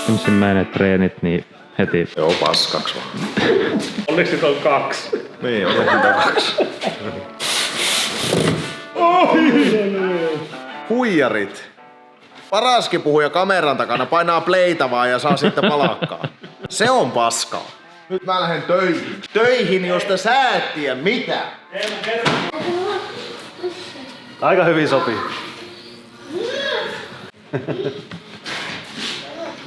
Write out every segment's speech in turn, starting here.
ensimmäinen treenit, niin heti... Joo, paskaks vaan. Onneksi sit on 2. Niin, onneksi sit on 2. Huijarit. Paraskin puhuja kameran takana painaa playtä vaan ja saa sitten palakkaa. Se on paskaa. Nyt mä lähden töihin. Töihin, josta sä et tiedä mitä. Aika hyvin sopii.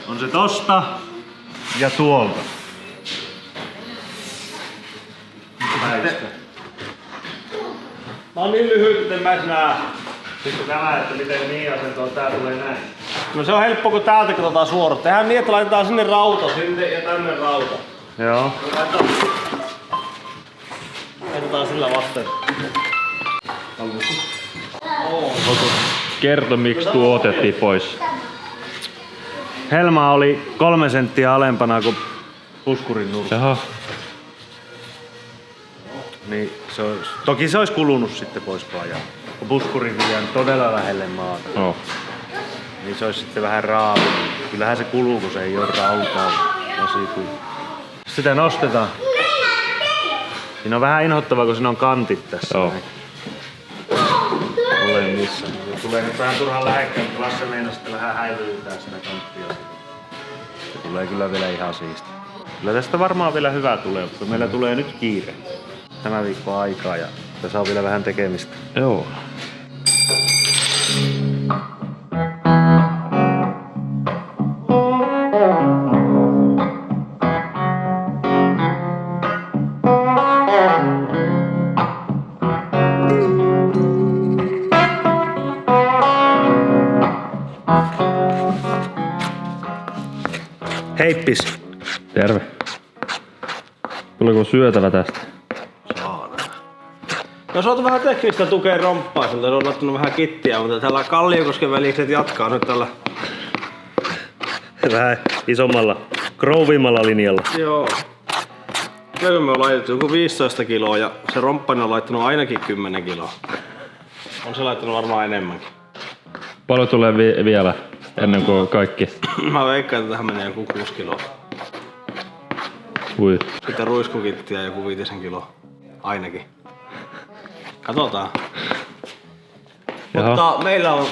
On se tosta ja tuolta. Mä oon niin lyhyt, että en mä edes näe. Sitten tämä, että miten niin asentoon tää tulee näin. No se on helppo, kun täältä katsotaan suoraan. Tehdään niin, että laitetaan sinne rauta, sinne ja tänne rauta. Joo. Laitetaan sillä vasten. Kerto, miksi tuo otettiin pois. Helma oli 3 senttiä alempana kuin puskurin nurkka. Jaha. Niin toki se olisi kulunut sitten pois kun ajaa. Kun puskuri vie todella lähelle maata. No. Niin se olisi sitten vähän raapunut. Kyllähän se kuluu, kun se ei ole rautaa. Sitä nostetaan. Siinä on vähän inhottavaa, kun siinä on kantit tässä. Joo. Ole missään. Se tulee nyt vähän turhaan lähekkään, mutta Lasse meinaa sitten vähän häivyttää sitä kanttia. Se tulee kyllä vielä ihan siisti. Kyllä tästä varmaan vielä hyvä tulee, mutta meillä tulee nyt kiire. Tämä viikko aikaa ja tässä on vielä vähän tekemistä. Joo. Heippis! Terve. Tuliko syötävä tästä? No se on vähän teknistä tukea romppaiselta, se on laittanut vähän kittiä, mutta tällä Kalliokosken välikset jatkaa nyt tällä vähän isommalla, krouvimmalla linjalla. Joo. Kyllä me on laitettu joku 15 kiloa ja se romppainen on laittanut ainakin 10 kiloa. On se laittanut varmaan enemmänkin. Paljon tulee vielä ennen kuin kaikki? Mä veikkaan, että tähän menee joku 6 kiloa. Ui. Sitten ruiskukittiä joku 5 kiloa. Ainakin. Katsotaan. Jaha. Mutta meillä on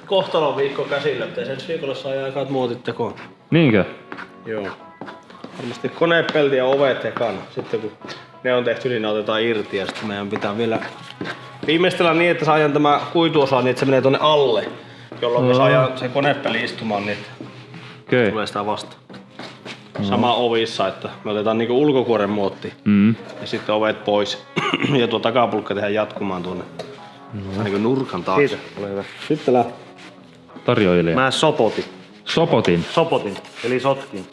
kohtalon viikko käsillä, ettei se ensi viikolla saa aikaa muotit tekoon. Niinkö? Joo. Varmasti konepelti ja ovet ekana. Sitten kun ne on tehty, niin ne otetaan irti ja sitten meidän pitää vielä viimeistellä niin, että saadaan tämä kuituosa niin, että se menee tonne alle. Jolloin me saadaan se konepeli istumaan niin, että tulee sitä vasta. Sama ovissa, että me otetaan niinku ulkokuoren muotti ja sitten ovet pois ja tuo takapulkka tehdään jatkumaan tuonne niinku nurkan taakse. Siitä, ole hyvä. Sitten lähtee. Tarjoilija. Mä sopotin. Sopotin? Eli sotkin.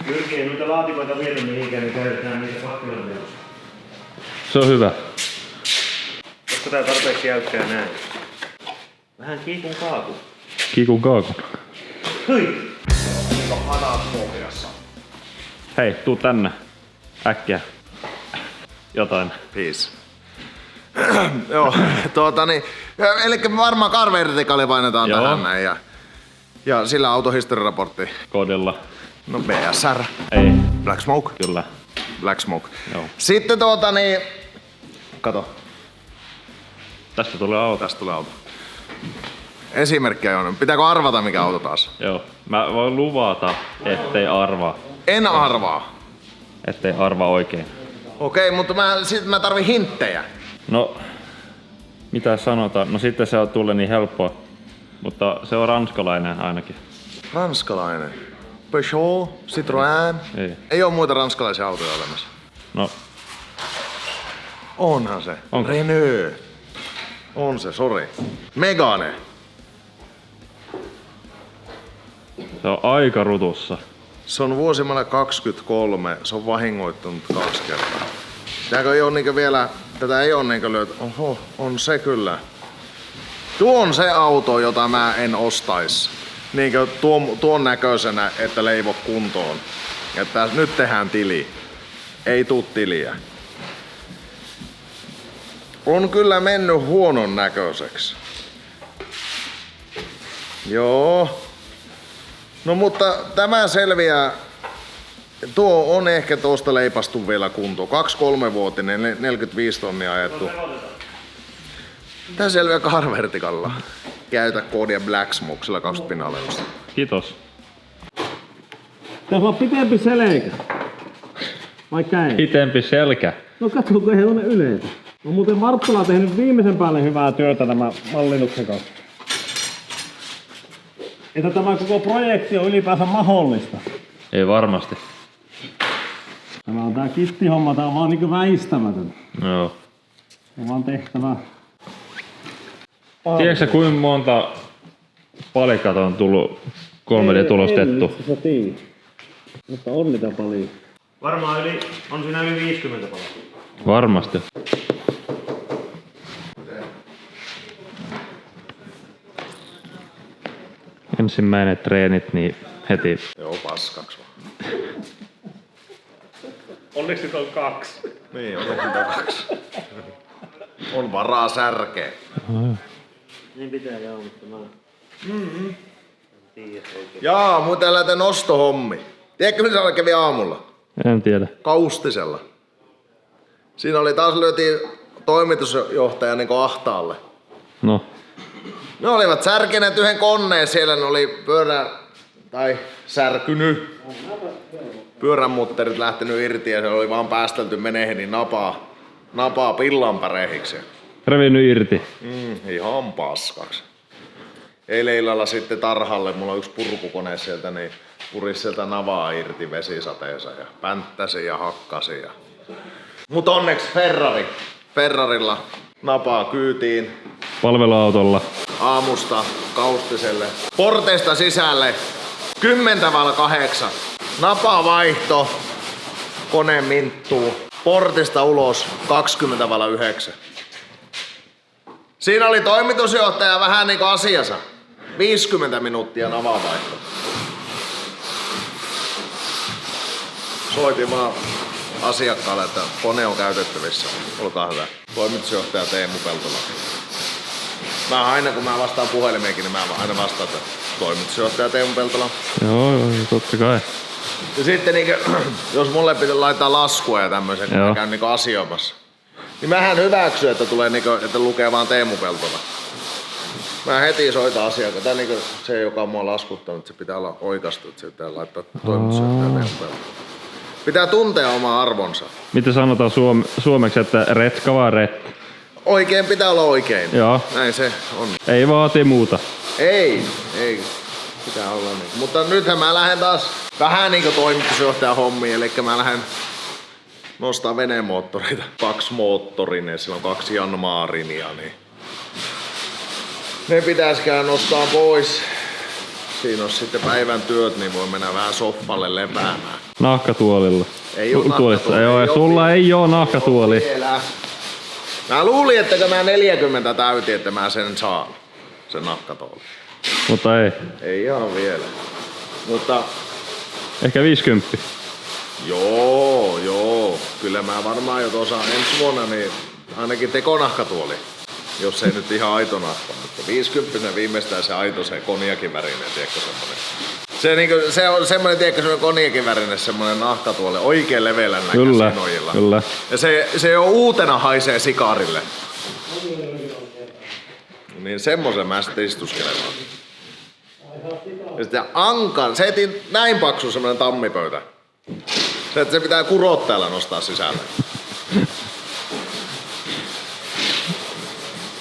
Jyrki ei noita laatikoita viedä mihinkään, niin käytetään niitä pakkeroita. Se on hyvä. Koska tää tarpeeksi jäykkää näin. Vähän kiikun kaakun. Kiikun kaakun. Hyi! On hanat pohjassa. Hei, tuu tänne. Äkkiä. Jotain. Peace. Joo, elikkä varmaan karvertikaali painetaan Joo. tähän näin ja sillä autohistoriaraportti. Kodilla. No BSR. Ei. Black Smoke. Kyllä. Black Smoke. Joo. Sitten kato. Tästä tulee auto. Tästä tulee auto. Esimerkkiä on. Pitääkö arvata mikä auto taas? Joo. Mä voin luvata, ettei arvaa. En arvaa. Ettei arvaa oikein. Okei, mutta mä tarvin hinttejä. No, mitä sanotaan? No sitten se on tulle niin helppoa. Mutta se on ranskalainen ainakin. Ranskalainen. Peugeot, Citroën. Ei oo muita ranskalaisia autoja olemassa. No, Onhan se. Onko? Renault. On se, sori. Megane. se on aika rutussa. Se on vuosimäärä 23. Se on vahingoittunut 2 kertaa. Tääkö ei oo niinkö vielä... Tätä ei oo niinkö löyty... Oho, on se kyllä. Tuo on se auto, jota mä en ostais. Niinkö tuon näköisenä, että leivot kuntoon. Että nyt tehdään tili. Ei tuu tiliä. On kyllä mennyt huonon näköiseksi. Joo. No mutta tämä selviää. Tuo on ehkä tuosta leipastu vielä kuntoon. 2-3-vuotinen, 45 tonnia ajettu. Tää selviää carverticalla. Käytä koodia Blacksmokesilla 20 pinnalennusta. Kiitos. Tässä on pitempi selkä. Vaikka ei. Pitempi selkä. No katso, kun ei ole yleensä. On muuten Marttula tehnyt viimeisen päälle hyvää työtä tämän mallinnuksen kanssa. Että tämä koko projekti on ylipäänsä mahdollista. Ei varmasti. Tämä on tää kittihomma, tää on vaan niinku väistämätön. Joo. On vaan tehtävä. Tiedätkö kuinka monta palikat on tullut 3D-tulostettu? Sä tiedät. Mutta on niitä paljon. Varmaan on siinä yli 50 paljon. Varmasti. Ensimmäinen treenit niin heti. Joo, paskaks vaan. Onneksi nyt on 2. Niin, on 2. On varaa särkeä. Niin pitää joo, mutta mä... Jaa, muuten lähtee nostohommi. Tiedätkö mitä se kävi aamulla? En tiedä. Kaustisella. Siinä oli taas lyötiin toimitusjohtaja niin ahtaalle. No. Ne olivat särkeneet yhden koneen siellä, ne oli särkynyt. Pyöränmutterit lähtenyt irti ja se oli vaan päästelty menehen, niin napaa pillanpärehiksi. Revinnyt irti. Ihan paskaksi. Eilen illalla sitten tarhalle, mulla on yksi purkukone sieltä, niin puris sieltä navaa irti vesisateessa ja pänttäsi ja hakkasi. Mut onneksi Ferrarilla napaa kyytiin. Palveluautolla. Aamusta Kaustiselle. Porteista sisälle 10:08. Napa vaihto. Kone minttuu. Portista ulos 20:09. Siinä oli toimitusjohtaja vähän niinku asiassa. 50 minuuttia navavaihto. Soitin vaan asiakkaalle, että kone on käytettävissä. Olkaa hyvä. Toimitusjohtaja Teemu Peltola. Mä aina kun mä vastaan puhelimeenkin, niin mä aina vastaan, että toimitusjohtaja Teemu Peltola. Joo, totta kai. Ja sitten niinku, jos mulle pitää laittaa laskua ja tämmöisen, kun Joo. mä käyn niinku asioimassa, niin mähän hyväksyn, että tulee niinku, että lukee vaan Teemu Peltola. Mä heti soitan asiakkaan. Tää niinku se, joka on mua laskuttanut, että se pitää olla oikastu, että se pitää laittaa toimitusjohtaja Teemu Peltola. Pitää tuntea oma arvonsa. Miten sanotaan suomeksi, että retka vai ret? Oikein pitää olla oikein. Joo. Näin se on. Ei vaati muuta. Ei. Pitää olla niin. Mutta nythän mä lähden taas vähän niinku toimitusjohtajan hommiin, eli mä lähden nostaa venemoottoreita. 2-moottorinen, sillä on 2 Janmarinia, niin ne pitäisikään nostaa pois. Siinä on sitten päivän työt, niin voi mennä vähän soffalle lepäämään. Nahkatuolilla. Ei oo nahkatuoli. Joo, sulla ei oo nahkatuoli. Vielä. Mä luulin, että kun mä 40 täytin, että mä sen saan. Sen nahkatuoli. Mutta ei. Ei ihan vielä. Mutta Ehkä 50. joo. Kyllä mä varmaan jo tuossa ensi vuonna niin ainakin tekonahkatuoli. Jos ei nyt ihan aito nahka, mutta 50 viimeistään se aito, se konjakin värinen, tiedätkö semmonen. Se on semmonen, tiedätkö, semmonen konjakin värinen, semmonen nahkatuoli, oikein leveällä näköisillä nojilla. Kyllä. Ja se jo uutena haisee sikarille. Niin semmosen mä sitten istuskelemaan. Ja sitten se etin näin paksu semmonen tammipöytä. Se, että se pitää kurottailla nostaa sisälle.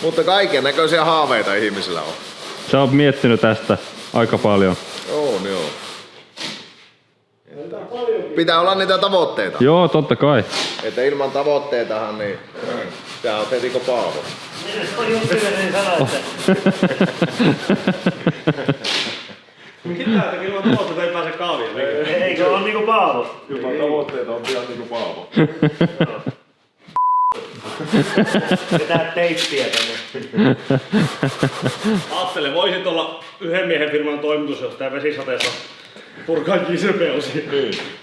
Mutta kaiken näköisiä haaveita ihmisillä on. Sä oot miettinyt tästä aika paljon. Joo. Pitää olla niitä tavoitteita. Joo, totta kai. Että ilman tavoitteitahan niin tää on heti kuin Paavo. Mitä, että ilman tavoitteita ei pääse kaavioon? Eikö ole niinku Paavo? Ilman tavoitteita on pian niinku Paavo. Vetää teippiä tänne. Aattele, voisit olla yhden miehen firman toimitusjohtaja vesisateessa purkaa kisepeusi.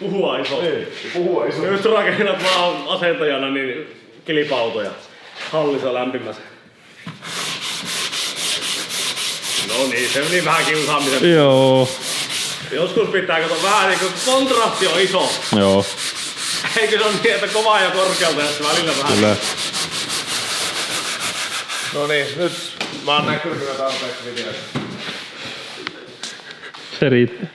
Puhua isosti. Jos rakennat vaan asentajana, niin kilipautoja. Hallissa lämpimässä. No niin, se meni vähän kiusaamisen. Joo. Joskus pitää katsoa vähän niinku kontrasti on iso. Joo. Eikö se on niin, että kovaa ja korkealta ja välillä vähän. Kyllä. No niin, nyt mä oon näkynyt jo tarpeeksi videoita. Se riittää.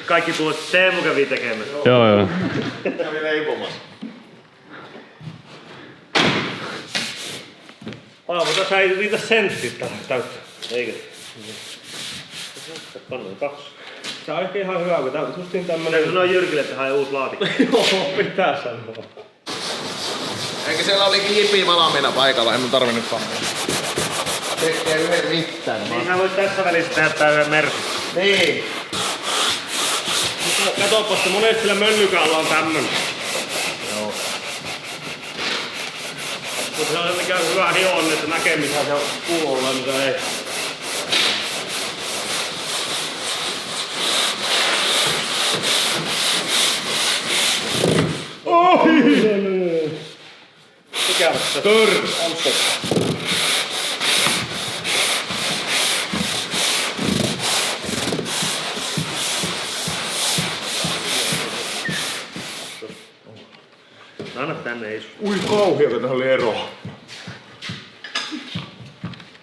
Kaikki tuot Teemu kävi tekemässä. Joo. Kävi leipomassa. Paavo, tässä ei riitä senttit täyttä. Eikö? Pannaan 2. Se on ehkä ihan hyvä, kun tää on justiin tämmönen... Pitääkö sanoa Jyrkille, että hae uusi laatikko? Joo, pitää sanoa. Eikä siellä olikin jipi valmiina paikalla, en mun tarvinnut panna. Tekee yhden mitään. Niin sä voit tässä välissä tehdä tää yhden mersu. Niin. Katsopas, se monesti sillä mönnykällä on tämmönen. Joo. Mutta se on se mikä on hyvä hion, että näkee missä se on kuulolla, mitä ei. Mikä on se? Anna tänne istu. Ui kauhia, kun tässä oli ero.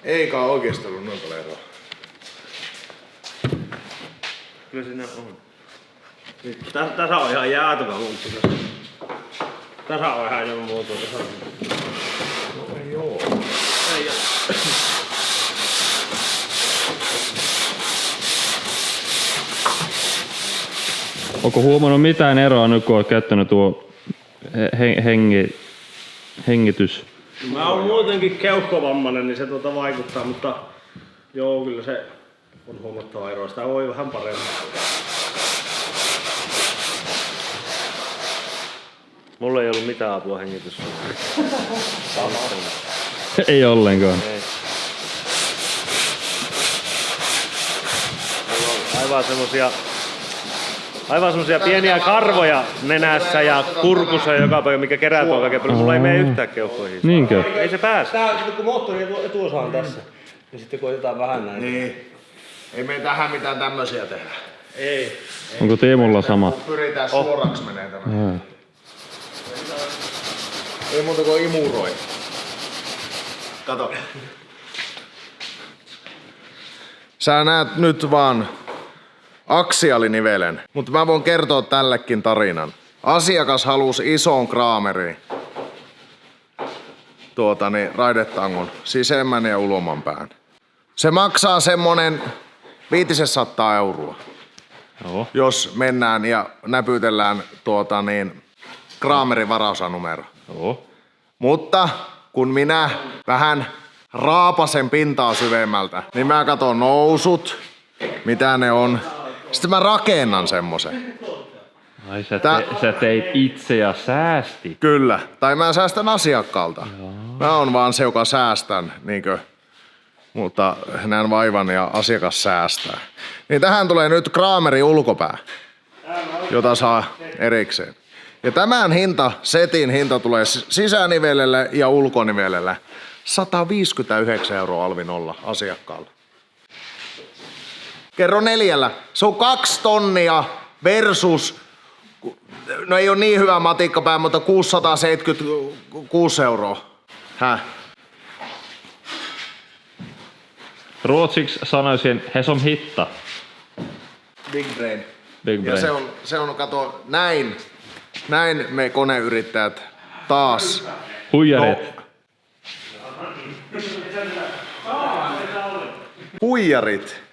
Eikä oikeesti ollut noin paljon eroa. Kyllä siinä on. Tässä on ihan jäätävä muuttu tässä. Tässä on ihan ilman muotoa. No ei oo. Ei Onko huomannut mitään eroa nyt, kun olet käyttänyt tuo hengitys? Mä oon muutenkin keuhkovammainen, niin se vaikuttaa, mutta joo, kyllä se on huomattava ero. Sitä voi vähän paremmin. Mulla ei ollut mitään apua hengitys. Ei ollenkaan. Ei. Mulla on aivan semmosia pieniä karvoja nenässä ja kurkussa joka päivä, mikä kerää tuolla kaiken paljon. Mulla ei mene yhtään keuhkoihin. Niinkö? Ei se pääse. Tää kun moottori etuosa on tässä, niin sitten koitetaan vähän näin. Niin. Ei me tähän mitään tämmösiä tehdä. Ei. Onko Teemulla sama? Pyritään suoraksi menee tämä. Ei muuta kuin imuroi. Kato. Sä näet nyt vaan aksiaalinivelen, mutta mä voin kertoa tällekin tarinan. Asiakas halusi ison kraameriin. Raidetangon sisemmän ja ulomman pään. Se maksaa semmonen 500 euroa. Joo. Jos mennään ja näpytellään kraamerin varausanumero. Joo. Mutta kun minä vähän raapasen pintaa syvemmältä, niin mä katon nousut, mitä ne on. Sitten mä rakennan semmosen. Ai sä teit itse ja säästi. Kyllä. Tai mä säästän asiakkaalta. Mä oon vaan se, joka säästän, niinkö. Mutta näen vaivan ja asiakas säästää. Niin tähän tulee nyt kraamerin ulkopää, jota saa erikseen. Ja tämän setin hinta tulee sisänivelelle ja ulkonivelelle 159 euroa alvi nolla asiakkaalle. Kerro 4. Se on 2 tonnia versus, no ei ole niin hyvä matikkapää, mutta 676 euroa. Häh? Ruotsiksi sanoisin he som hitta. Big brain. Big brain. Ja se on kato, näin me koneyrittäjät taas. Huijarit. Huijarit.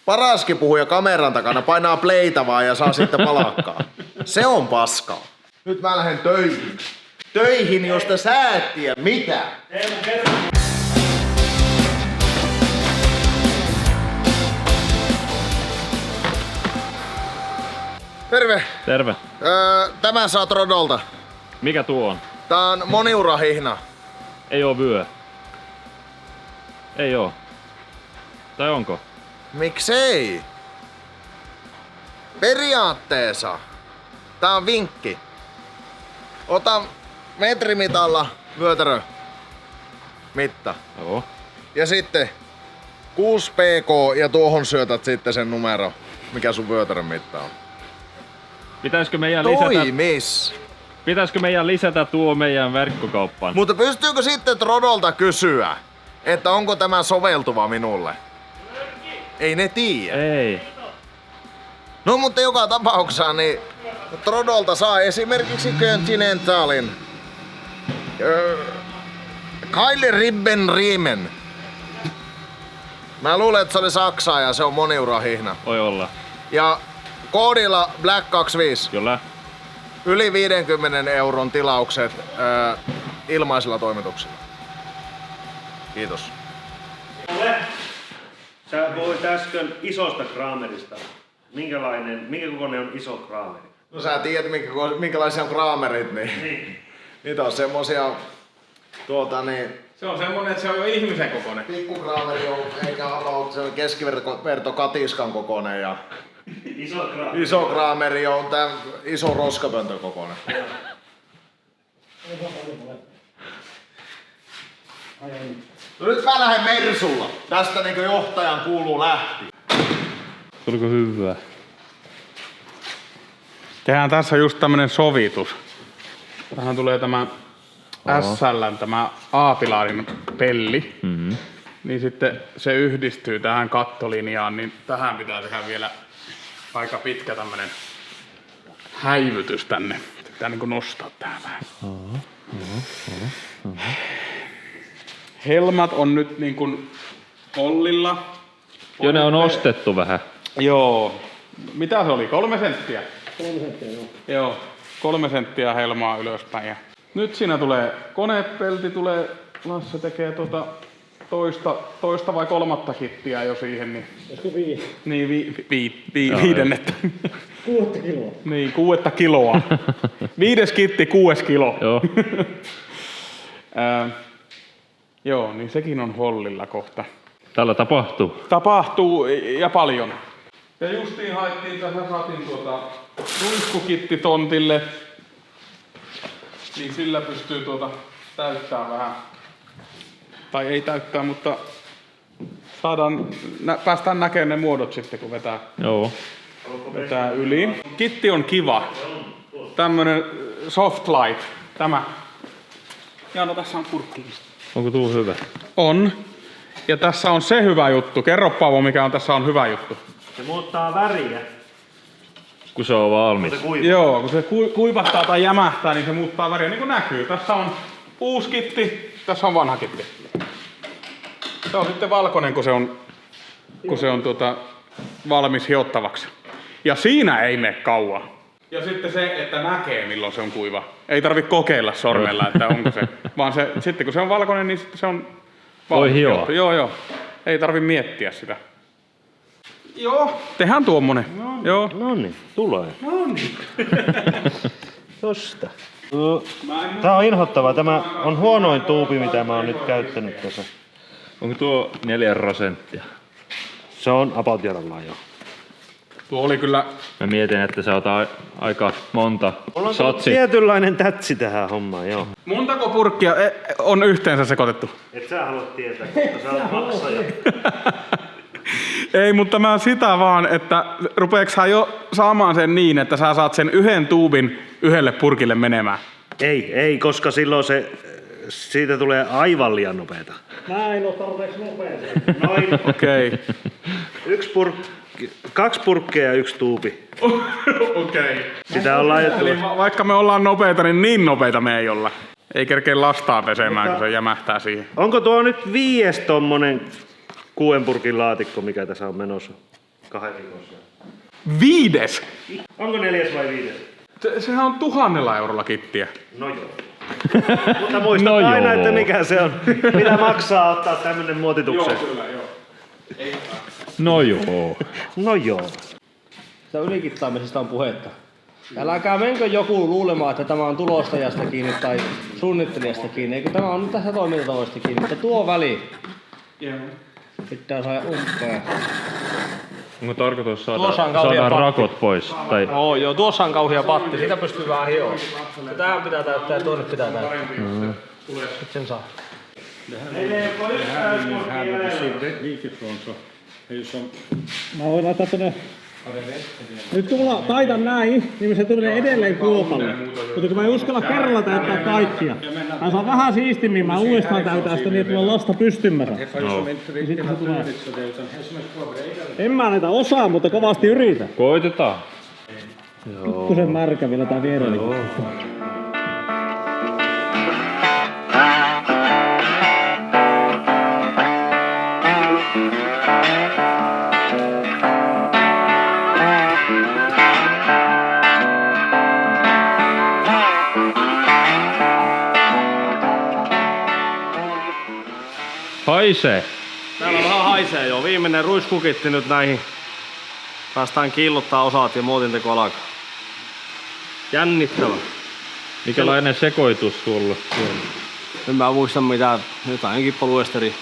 Paraskin puhuja kameran takana painaa playtä vaan ja saa sitten palakkaa. Se on paskaa. Nyt mä lähden töihin. Töihin, josta sä et tiedä mitä. Terve. Terve. Tämä saat Rodolta. Mikä tuo on? Tää on moniurahihna. Ei oo vyö. Ei oo. Tai onko? Miksei? Periaatteessa. Tää on vinkki. Ota metrimitalla vyötärö mitta. Joo. Ja sitten 6 pk ja tuohon syötät sitten sen numero, mikä sun vyötärön mitta on. Pitäisikö meidän lisätä tuo meidän verkkokauppaan? Mutta pystyykö sitten Trodolta kysyä, että onko tämä soveltuva minulle? Ei ne tiedä. Ei. No mutta joka tapauksessa niin Trodolta saa esimerkiksi Continentalin Kyle Ribbenriemen. Mä luulen, että se oli Saksaa ja se on moniurahihna. Voi olla. Ja koodilla Black25 Kyllä. yli 50 euron tilaukset ilmaisilla toimituksilla. Kiitos. Sä puhuit äsken isosta Kramerista. Minkä kokoinen on iso Krameri? No sä tiedät minkälaisia on Kramerit, niin. Niitä on semmosia Se on semmonen, että se on jo ihmisen kokoinen. pikku Krameri on eikä about, se on keskiverto katiskan kokoinen ja Iso Krameri. iso Krameri on tää iso roskapöntön kokoinen. No nyt mä lähden Mersulla. Tästä niinku johtajan kuuluu lähti. Tuliko hyvää? Tehdään tässä just tämmönen sovitus. Tähän tulee tämä SL:n tämä A-pilarin pelli. Mm-hmm. Niin sitten se yhdistyy tähän kattolinjaan, niin tähän pitää tehdä vielä aika pitkä tämmönen häivytys tänne. Pitää niinku nostaa tähän vähän. Helmat on nyt niinku hollilla. Jo ne on ostettu vähän. Joo. Mitä se oli? 3 senttiä? 3 senttiä, joo. Joo. 3 senttiä helmaa ylöspäin. Ja nyt siinä tulee konepelti, Lasse tekee toista vai 3. kittiä jo siihen. Niin, olisiko 5? Niin, viidennettä. 6 kiloa. Niin, 6 kiloa. 5. kitti, 6 kilo. Joo. Joo, niin sekin on hollilla kohta. Täällä tapahtuu. Tapahtuu ja paljon. Ja justiin haettiin tässä, saatiin ruiskukitti tontille. Niin sillä pystyy täyttää vähän. Tai ei täyttää, mutta päästään näkemään ne muodot sitten kun vetää yli. Kitti on kiva. Tämmönen soft light. Tämä. Ja no tässä on kurkki. Onko tuu hyvä? On. Ja tässä on se hyvä juttu. Kerro Paavo, mikä on tässä on hyvä juttu. Se muuttaa väriä. Kun se on valmis. Joo, kun se kuivattaa tai jämähtää, niin se muuttaa väriä. Niin kuin näkyy. Tässä on uusi kitti, tässä on vanha kitti. Se on sitten valkoinen, kun se on valmis hiottavaksi. Ja siinä ei mene kauan. Ja sitten se, että näkee milloin se on kuiva. Ei tarvitse kokeilla sormella, että onko se. Vaan sitten kun se on valkoinen, niin sitten se on Voi hioa. Joo. Ei tarvi miettiä sitä. Joo, tehdään tuommoinen. Joo. Noniin, tulee. Noniin. Tosta. Tää on inhottavaa. Tämä on huonoin tuubi, mitä mä oon nyt käyttänyt tässä. Onko tuo 4%? Se on about jarallaan jo. Tuo oli kyllä... Mä mietin, että sä oot aika monta Mulla on satsi. tietynlainen tätsi tähän hommaan, joo. Montako purkkia on yhteensä sekoitettu? Et sä halua tietää, koska sä oot maksaja. Ei, mutta mä sitä vaan, että rupeeks sä jo saamaan sen niin, että sä saat sen yhden tuubin yhdelle purkille menemään? Ei, koska silloin siitä tulee aivan liian nopeeta. Näin on tarpeeksi nopeeta. Noin. Okei. 2 purkkia ja 1 tuubi. Okei. Sitä on laitettu. Eli vaikka me ollaan nopeita, niin nopeita me ei olla. Ei kerkeä lastaa pesemään, kun se jämähtää siihen. Onko tuo nyt 5 tommonen 6 purkin laatikko, mikä tässä on menossa 2 viikossa? 5! Onko 4 vai 5? Sehän on 1,000 eurolla kittiä. No joo. Mutta muista aina, että mikä se on. Mitä maksaa ottaa tämmönen muotitukseen? Kyllä, joo. No joo. No joo. Sitä ylikittaamisesta on puhetta. Älkää menkö joku luulemaan, että tämä on tulostajasta kiinni tai suunnittelijasta kiinni. Eikö tämä on nyt tässä toimintatavoista kiinni, mutta tuo väli pitää saada umpeen. Onko tarkoitus Tuossa on kauhea saada patti. rakot pois? Tai... Joo, tuossa on kauhea patti, siitä pystyy vähän hioa. Tähän pitää täyttää ja tuonne pitää täyttää. Sitten sen saa. Mä voin laittaa tonne. Nyt kun mulla taitan näin, niin se tulee edelleen kuopalle. Mutta kun mä en uskalla kerralla täyttää kaikkia. Mä saan vähän siistimmin, mä uudestaan täytän sitä niin, että mulla on lasta pystymässä. No. Niin sitten se tulee. En mä näitä osaa, mutta kovasti yritän. Koitetaan. Pikkusen märkä vielä tää vierellä. Haisee. Täällä vähän haisee jo. Viimeinen ruiskukitti nyt näihin. Päästään kiillottaa osat ja muotinteko alkaa. Jännittävä. Mikälainen sekoitus sulla? En mä muista mitään. Jotain polyesteri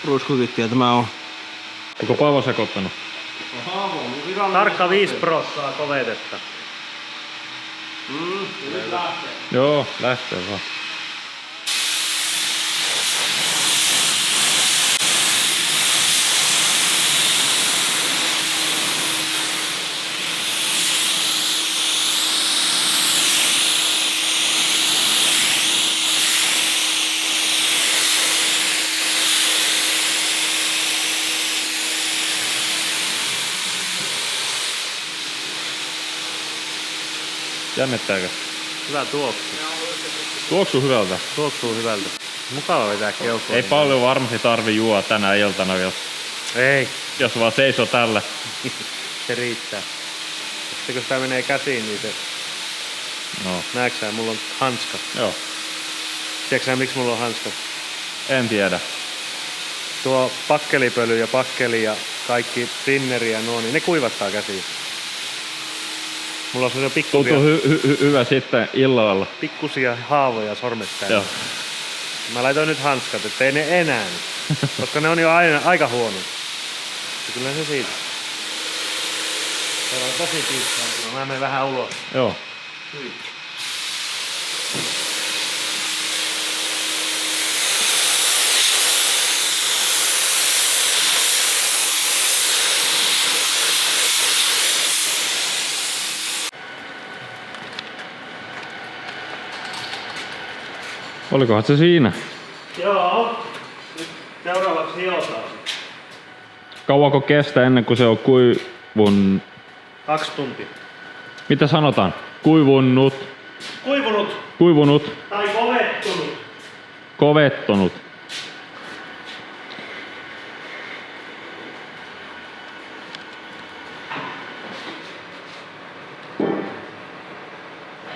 ruiskukittiä tämä on. Onko Paavo sekoittanut? Tarkka 5% kovetetta. Joo, lähtee vaan. Jännittääkö? Hyvä tuoksu. Tuoksu hyvältä. Tuoksuu hyvältä. Mukava vetää keuhkoa. Ei paljon varmasti tarvi juoda tänä iltana, Ei. jos vaan seisoo tällä. Se riittää. Sitten kun sitä menee käsiin, niin se... No, Näetkö mulla on hanskat. joo. Tiedätkö miksi mulla on hanskat? En tiedä. Tuo pakkelipöly ja pakkeli ja kaikki thinneri ja nuo, niin ne kuivattaa käsiin. Mulla on sellaisia pikkusia, Tuntuu hyvä sitten illalla. pikkusia haavoja sormet täällä. Joo. Mä laitoin nyt hanskat, ettei ne enää. Koska ne on jo aika huono. Ja kyllä se siitä. Se on tosi tiukkaa. Mä menen vähän ulos. Joo. Olikohan se siinä? Joo. Nyt seuraavaksi hiotaan. Kauanko kestää ennen kuin se on kuivun... 2 tuntia. Mitä sanotaan? Kuivunut. Kuivunut Kuivunut. tai kovettunut. Kovettunut.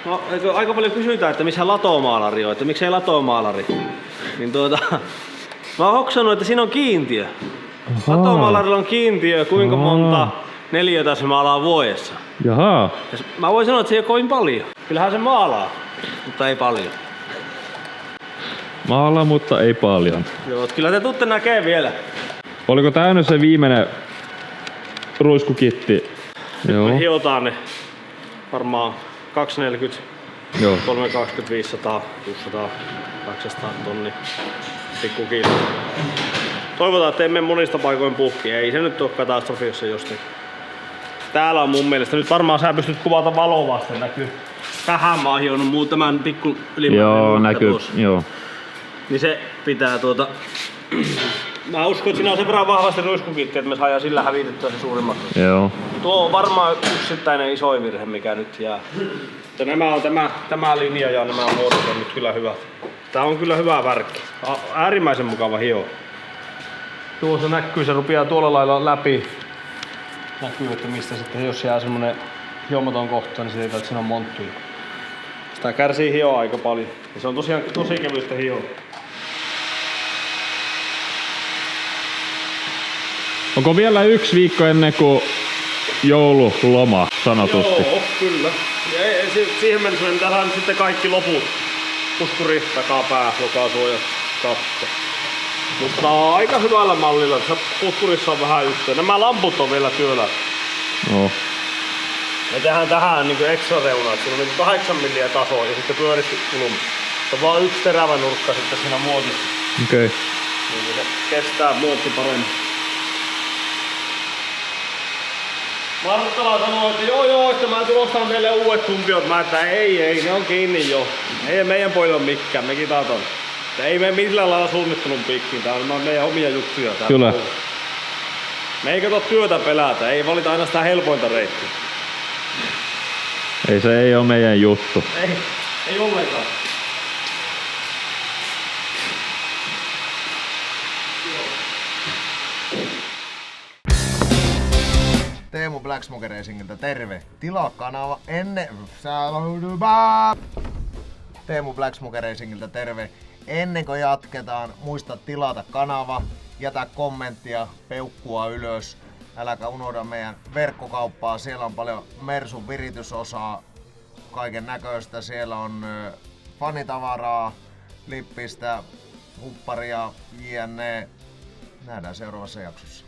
No, eikö aika paljon kysytään, että missä latomaalari on, että miksei latomaalari. Niin mä oon hoksannut, että siinä on kiintiö. Latomaalarilla on kiintiö, kuinka monta neliötä se maalaa vuodessa. Jaha. Ja mä voin sanoa, että se ei ole kovin paljon. Kyllähän se maalaa, mutta ei paljon. Maala, mutta ei paljon. Joo, kyllä te tuutte näkee vielä. Oliko tää nyt se viimeinen ruiskukitti? Joo. Me hiotaan ne varmaan 240, Joo. 320, 500, 600, 800 tonni pikkukiilo. Toivotaan, että emme monista paikoin puhki. Ei se nyt ole katastrofi, jos se jostain. Täällä on mun mielestä, nyt varmaan sä pystyt kuvata valoa vasten, näkyy. Tähän mä oon hionut muun tämän pikku ylimääräinen. Joo, nurkka näkyy. tuossa. Joo. Niin se pitää Mä uskon, että siinä on sen verran vahvasti ruiskukitti, että me saadaan sillä hävitettyä se suurimmat. Joo. Tuo on varmaan yksittäinen isoin virhe, mikä nyt jää. Mutta nämä on tämä linja ja nämä muodot on nyt kyllä hyvät. Tää on kyllä hyvä värkki. Äärimmäisen mukava hio. Tuossa näkyy, se rupeaa tuolla lailla läpi. Näkyy, että mistä sitten, jos jää semmonen hiomaton kohta, niin se ei tarvitse siinä on monttuja. Sitä kärsii hioa aika paljon. Ja se on tosiaan tosi kevyistä hioa. Onko vielä 1 viikko ennen kuin joululoma sanotusti? Joo, kyllä. Ja siihen mennessä me pitää saada sitten kaikki loput. Puskuri, takapää, lokasuoja, katto. Mutta aika hyvällä mallilla. Tässä puskurissa on vähän yhteen. Nämä lamput on vielä työllä. Joo. Me tehdään tähän niin ekstra reunaa. Siinä on 8 milliä tasoa ja sitten pyöristykulma. On vaan yksi terävä nurkka sitten siinä muotissa. Okei. Niin se kestää muotti paremmin. Marttala sanoi, että joo, että mä tulostan teille uudet tumpiot. Mä että ei, ne on kiinni jo. Ei meidän pojilla ole mikään, mekin taas on. Ei me millään lailla suunnittelun pikkiin, tää on meidän omia juttuja. Kyllä. Me ei kato työtä pelätä, ei valita aina sitä helpointa reittiä. Ei se ei oo meidän juttu. Ei ollenkaan. Teemu Black Smoke Racingiltä terve. Tilaa kanava ennen... Teemu Black Smoke Racingiltä terve. Ennen kuin jatketaan, muista tilata kanava, jätä kommenttia, peukkua ylös. Äläkä unohda meidän verkkokauppaa, siellä on paljon Mersun viritysosaa, kaiken näköistä. Siellä on fanitavaraa, lippistä, hupparia, jne. Nähdään seuraavassa jaksossa.